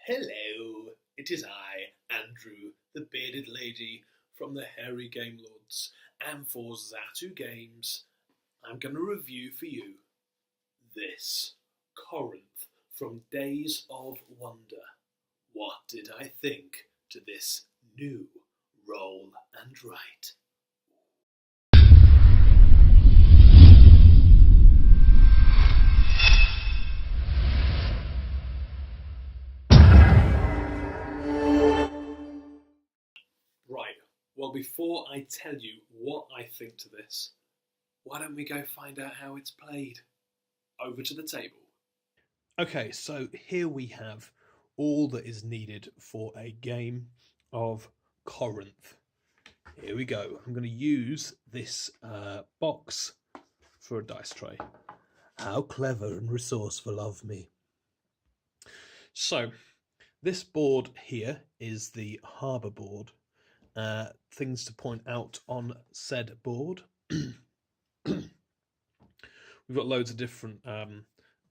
Hello, it is I, Andrew, the bearded lady from the Hairy Game Lords, and for Zatu Games, I'm going to review for you this Corinth from Days of Wonder. What did I think to this new roll and write? Right, well, before I tell you what I think to this, why don't we go find out how it's played? Over to the table. Okay, so here we have all that is needed for a game of Corinth. Here we go. I'm going to use this box for a dice tray. How clever and resourceful of me. So, this board here is the harbour board. Things to point out on said board. We've got loads of different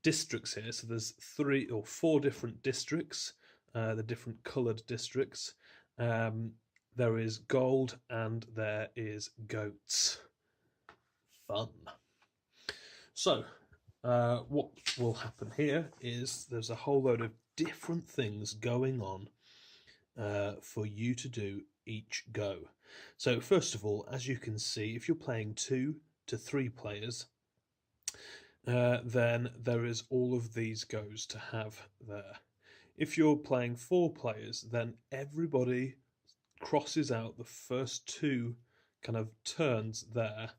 districts here. So there's 3 or 4 different districts, the different coloured districts. There is gold and there is goats. Fun. So what will happen here is there's a whole load of different things going on for you to do each go. So first of all, as you can see, if you're playing 2 to 3 players, then there is all of these goes to have there. If you're playing 4 players, then everybody crosses out the first 2 kind of turns there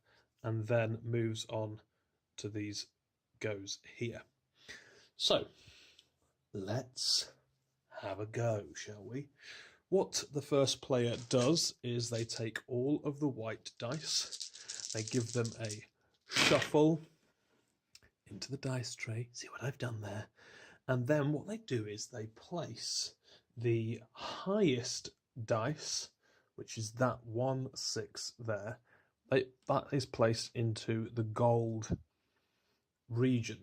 and then moves on to these goes here. So let's have a go, shall we? What the first player does is they take all of the white dice, they give them a shuffle into the dice tray. See what I've done there? And then what they do is they place the highest dice, which is that 1, 6 there. That is placed into the gold region.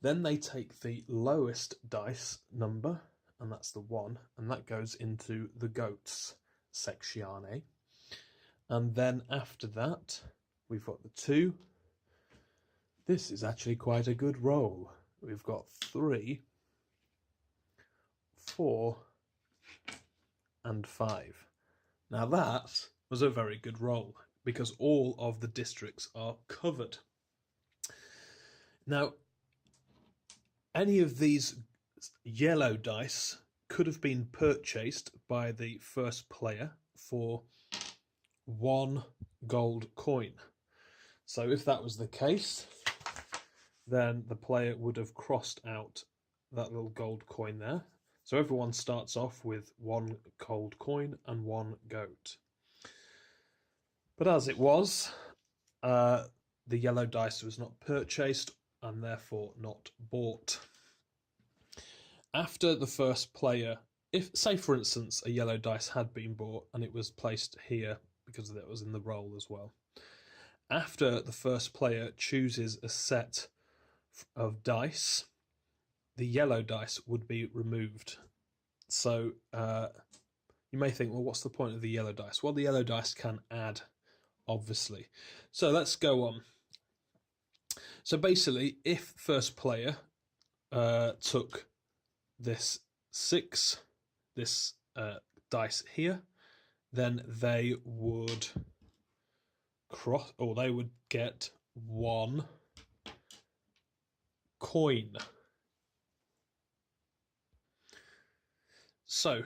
Then they take the lowest dice number, and that's the 1, and that goes into the goats sectione. And then after that, we've got the 2. This is actually quite a good roll. We've got 3, 4, and 5. Now that was a very good roll because all of the districts are covered. Now, any of these yellow dice could have been purchased by the first player for 1 gold coin. So if that was the case, then the player would have crossed out that little gold coin there. So everyone starts off with 1 gold coin and 1 goat. But as it was, the yellow dice was not purchased and therefore not bought. After the first player, if, say for instance, a yellow dice had been bought and it was placed here because it was in the roll as well, after the first player chooses a set of dice, the yellow dice would be removed. So you may think, well, what's the point of the yellow dice? Well, the yellow dice can add, obviously. So let's go on. So basically, if first player took this 6, this dice here, then they would cross, or they would get 1 coin. So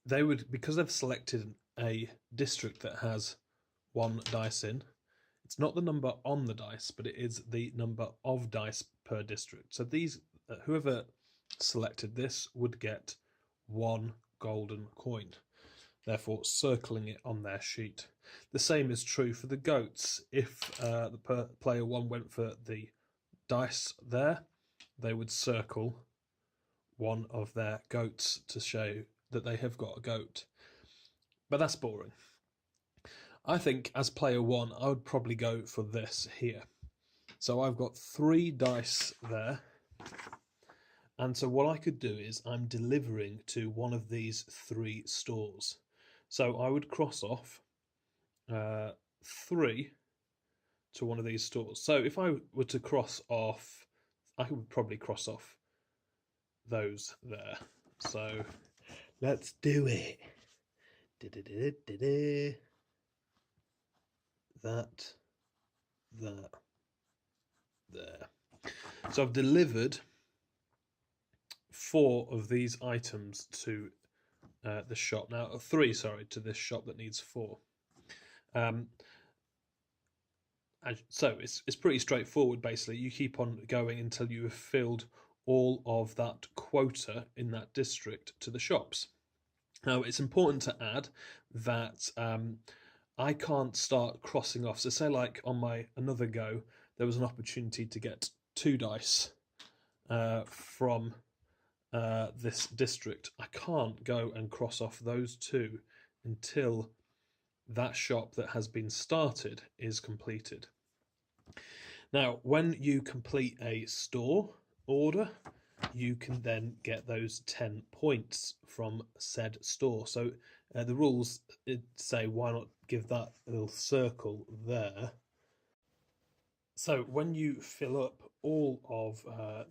they would, because they've selected a district that has 1 dice in, it's not the number on the dice, but it is the number of dice per district. So these, whoever selected this would get 1 golden coin, therefore circling it on their sheet. The same is true for the goats. If the player 1 went for the dice there, they would circle 1 of their goats to show that they have got a goat. But that's boring. I think as player 1, I would probably go for this here. So I've got 3 dice there, And so what I could do is I'm delivering to one of these 3 stores. So I would cross off 3 to one of these stores. So if I were to cross off, I would probably cross off those there. So let's do it. That, there. So I've delivered 4 of these items to the shop. Now, 3, sorry, to this shop that needs 4. So it's pretty straightforward, basically. You keep on going until you have filled all of that quota in that district to the shops. Now, it's important to add that I can't start crossing off. So say like on my another go, there was an opportunity to get 2 dice from this district. I can't go and cross off those 2 until that shop that has been started is completed. Now, when you complete a store order, you can then get those 10 points from said store. So the rules say, why not give that little circle there? So when you fill up all of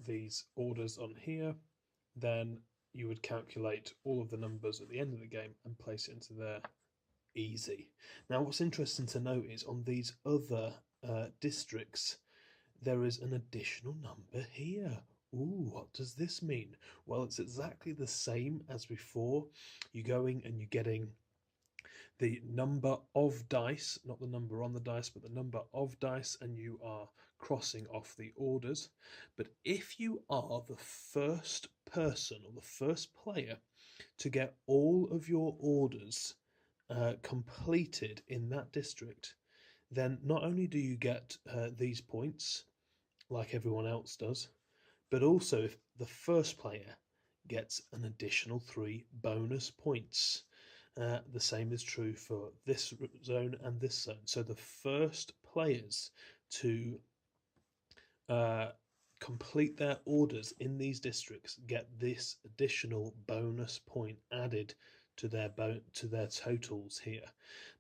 these orders on here, then you would calculate all of the numbers at the end of the game and place it into there. Easy. Now, what's interesting to note is on these other districts, there is an additional number here. Ooh, what does this mean? Well, it's exactly the same as before. You're going and you're getting the number of dice, not the number on the dice, but the number of dice, and you are crossing off the orders. But if you are the first person or the first player to get all of your orders completed in that district, then not only do you get these points, like everyone else does, but also if the first player gets an additional 3 bonus points. The same is true for this zone and this zone. So the first players to complete their orders in these districts get this additional bonus point added to their totals here.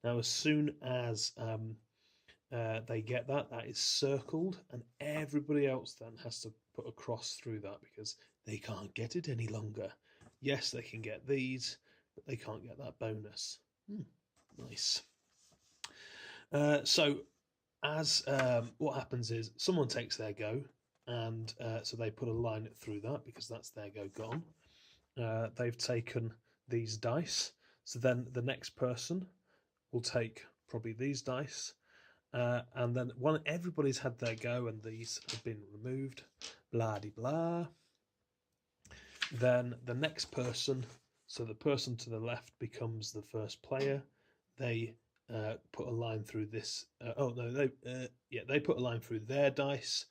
Now, as soon as they get that, that is circled, and everybody else then has to put a cross through that because they can't get it any longer. Yes, they can get these, but they can't get that bonus. Nice. So as what happens is someone takes their go, and so they put a line through that because that's their go gone. They've taken these dice, so then the next person will take probably these dice, and then everybody's had their go and these have been removed, blah de blah. Then the next person, so the person to the left becomes the first player. They put a line through this. They put a line through their dice,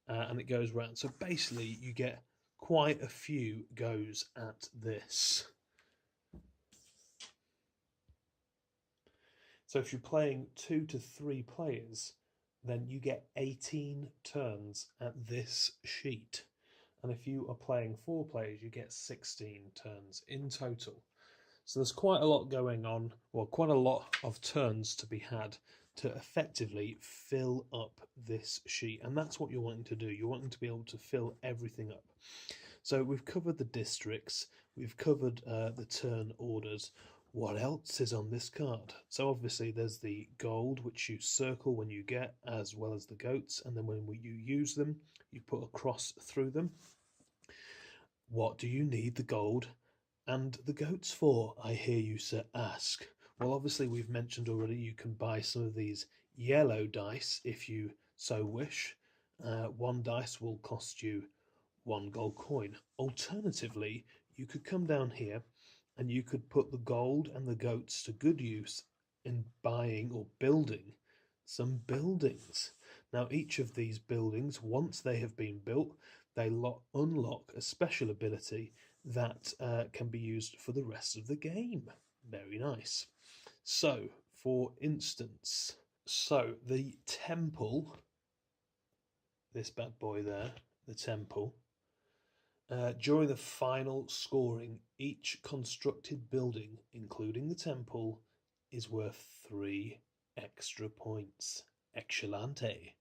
and it goes round. So basically, you get quite a few goes at this. So if you're playing 2 to 3 players, then you get 18 turns at this sheet. And if you are playing 4 players, you get 16 turns in total. So there's quite a lot going on, well, quite a lot of turns to be had to effectively fill up this sheet. And that's what you're wanting to do. You're wanting to be able to fill everything up. So we've covered the districts, we've covered the turn orders. What else is on this card? So obviously there's the gold, which you circle when you get, as well as the goats, and then when you use them, you put a cross through them. What do you need the gold and the goats for, I hear you ask? Well, obviously we've mentioned already you can buy some of these yellow dice if you so wish. 1 dice will cost you 1 gold coin. Alternatively, you could come down here and you could put the gold and the goats to good use in buying or building some buildings. Now, each of these buildings, once they have been built, they unlock a special ability that can be used for the rest of the game. Very nice. So, for instance, the temple, this bad boy there, the temple, During the final scoring, each constructed building, including the temple, is worth 3 extra points. Excellente.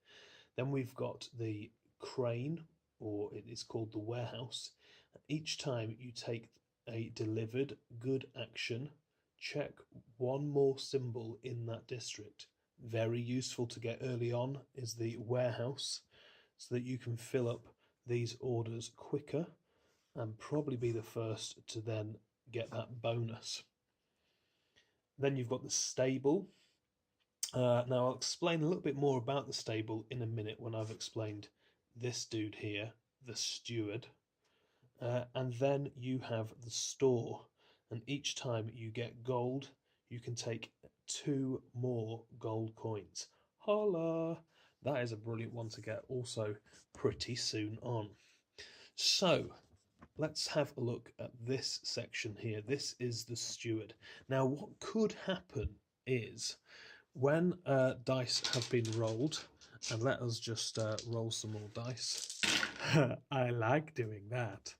Then we've got the crane, or it is called the warehouse. Each time you take a delivered good action, check one more symbol in that district. Very useful to get early on is the warehouse, so that you can fill up these orders quicker and probably be the first to then get that bonus. Then you've got the stable. Now I'll explain a little bit more about the stable in a minute when I've explained this dude here, the steward. And then you have the store, and each time you get gold, you can take 2 more gold coins. Holla! That is a brilliant one to get also pretty soon on. So, let's have a look at this section here. This is the steward. Now, what could happen is when dice have been rolled, and let us just roll some more dice. I like doing that.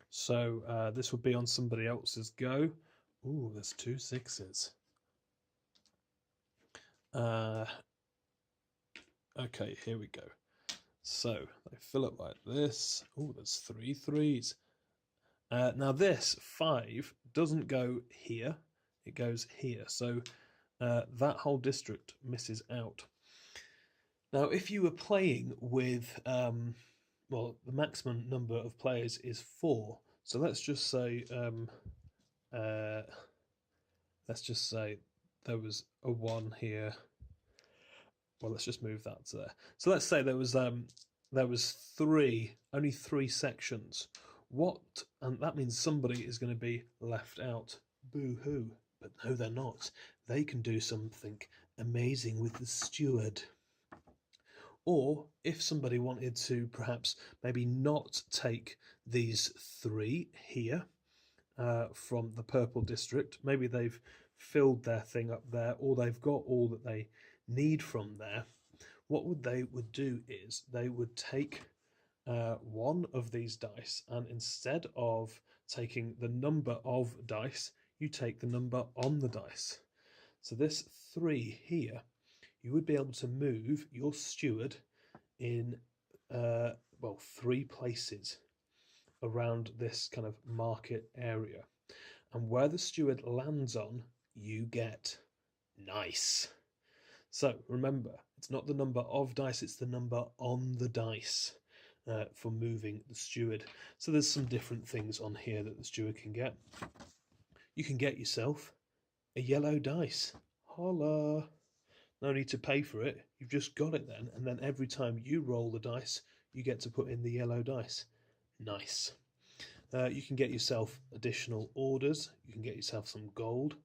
So this would be on somebody else's go. Ooh, there's 2 6s. Okay, here we go. So they fill up like this. Oh, there's 3 3s. Now this 5 doesn't go here. It goes here. So that whole district misses out. Now, if you were playing with, well, the maximum number of players is 4. So let's just say there was a 1 here. Well, let's just move that to there. So let's say there was 3, only 3 sections. And that means somebody is going to be left out. Boo-hoo. But no, they're not. They can do something amazing with the steward. Or if somebody wanted to perhaps maybe not take these 3 here from the purple district, maybe they've filled their thing up there, or they've got all that they need from there, what they would do is they would take one of these dice, and instead of taking the number of dice, you take the number on the dice. So this 3 here, you would be able to move your steward in, 3 places around this kind of market area. And where the steward lands on, you get. Nice. So remember, it's not the number of dice, it's the number on the dice for moving the steward. So there's some different things on here that the steward can get. You can get yourself a yellow dice. Holla! No need to pay for it. You've just got it then. And then every time you roll the dice, you get to put in the yellow dice. Nice. You can get yourself additional orders. You can get yourself some gold.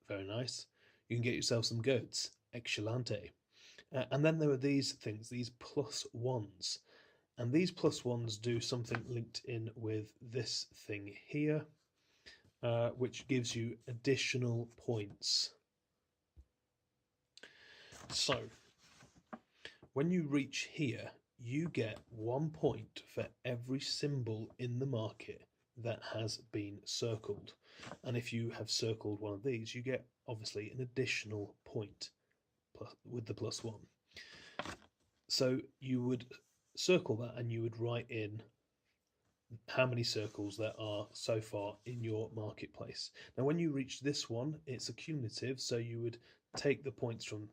Very nice. You can get yourself some goats. Excellente. And then there are these things, these +1s. And these +1s do something linked in with this thing here, which gives you additional points. So, when you reach here, you get 1 point for every symbol in the market that has been circled. And if you have circled one of these, you get obviously an additional point with the +1. So you would circle that and you would write in how many circles there are so far in your marketplace. Now, when you reach this one, it's accumulative, so you would take the points from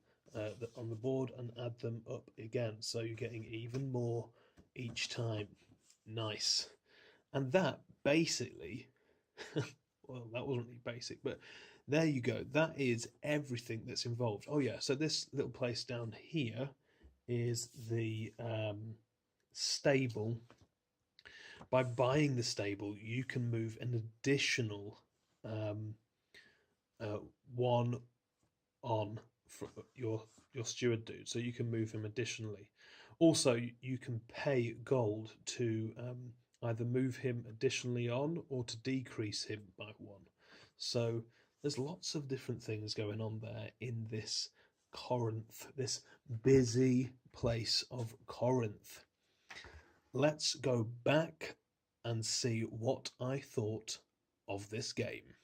on the board and add them up again, so you're getting even more each time. Nice. And that basically, well, that wasn't really basic, but there you go. That is everything that's involved. Oh yeah, so this little place down here is the stable. By buying the stable, you can move an additional 1 on for your steward dude, so you can move him additionally. Also, you can pay gold to either move him additionally on or to decrease him by 1. So there's lots of different things going on there in this Corinth, this busy place of Corinth. Let's go back and see what I thought of this game.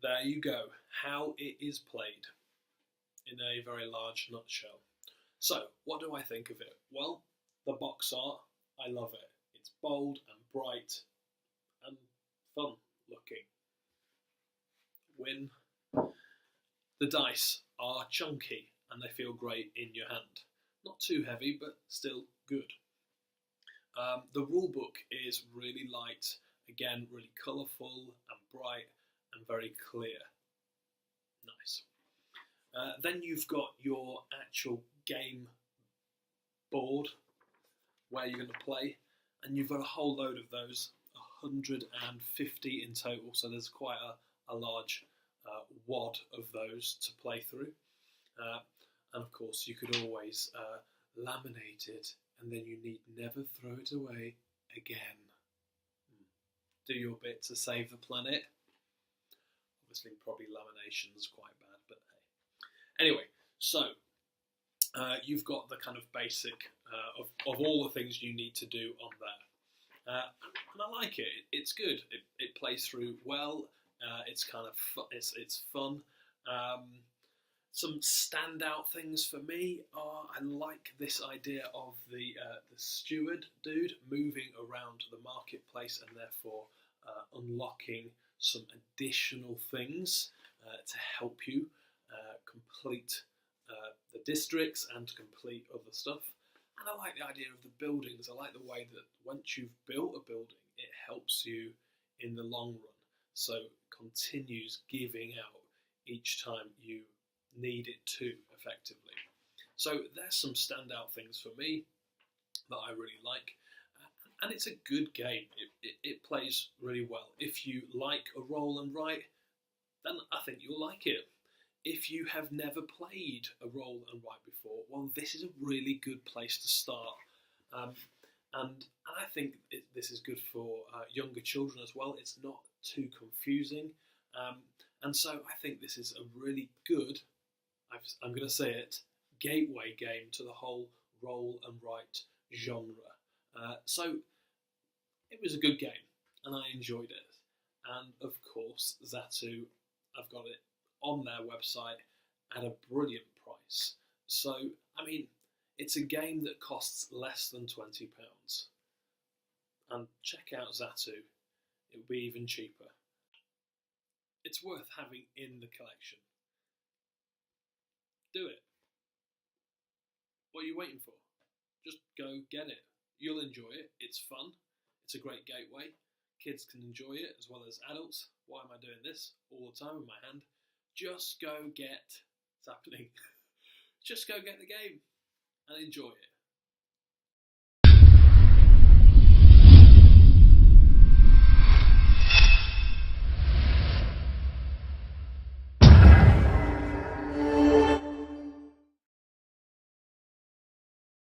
There you go, how it is played in a very large nutshell. So, what do I think of it? Well, the box art, I love it. It's bold and bright and fun looking. Win. The dice are chunky and they feel great in your hand. Not too heavy, but still good. The rulebook is really light, again, really colourful and bright and very clear. Nice. Then you've got your actual game board where you're going to play, and you've got a whole load of those, 150 in total, so there's quite a large wad of those to play through. And of course, you could always laminate it, and then you need never throw it away again. Do your bit to save the planet. Obviously, probably lamination's quite bad, but hey. Anyway, so you've got the kind of basic of all the things you need to do on there. And I like it. It's good. It plays through well. It's kind of it's fun. Some standout things for me are I like this idea of the steward dude moving around the marketplace and therefore unlocking some additional things to help you complete the districts and to complete other stuff. And I like the idea of the buildings. I like the way that once you've built a building, it helps you in the long run. So it continues giving out each time you need it to, effectively. So there's some standout things for me that I really like. And it's a good game. It plays really well. If you like a roll and write, then I think you'll like it. If you have never played a roll and write before, well, this is a really good place to start. And I think this is good for younger children as well. It's not too confusing. And so I think this is a really good, I'm going to say it, gateway game to the whole roll and write genre. So it was a good game and I enjoyed it. And of course, Zatu, I've got it on their website at a brilliant price. So, I mean, it's a game that costs less than £20. And check out Zatu, it'll be even cheaper. It's worth having in the collection. Do it. What are you waiting for? Just go get it. You'll enjoy it. It's fun. It's a great gateway. Kids can enjoy it as well as adults. Why am I doing this all the time with my hand? Just go get, it's happening. Just go get the game and enjoy it.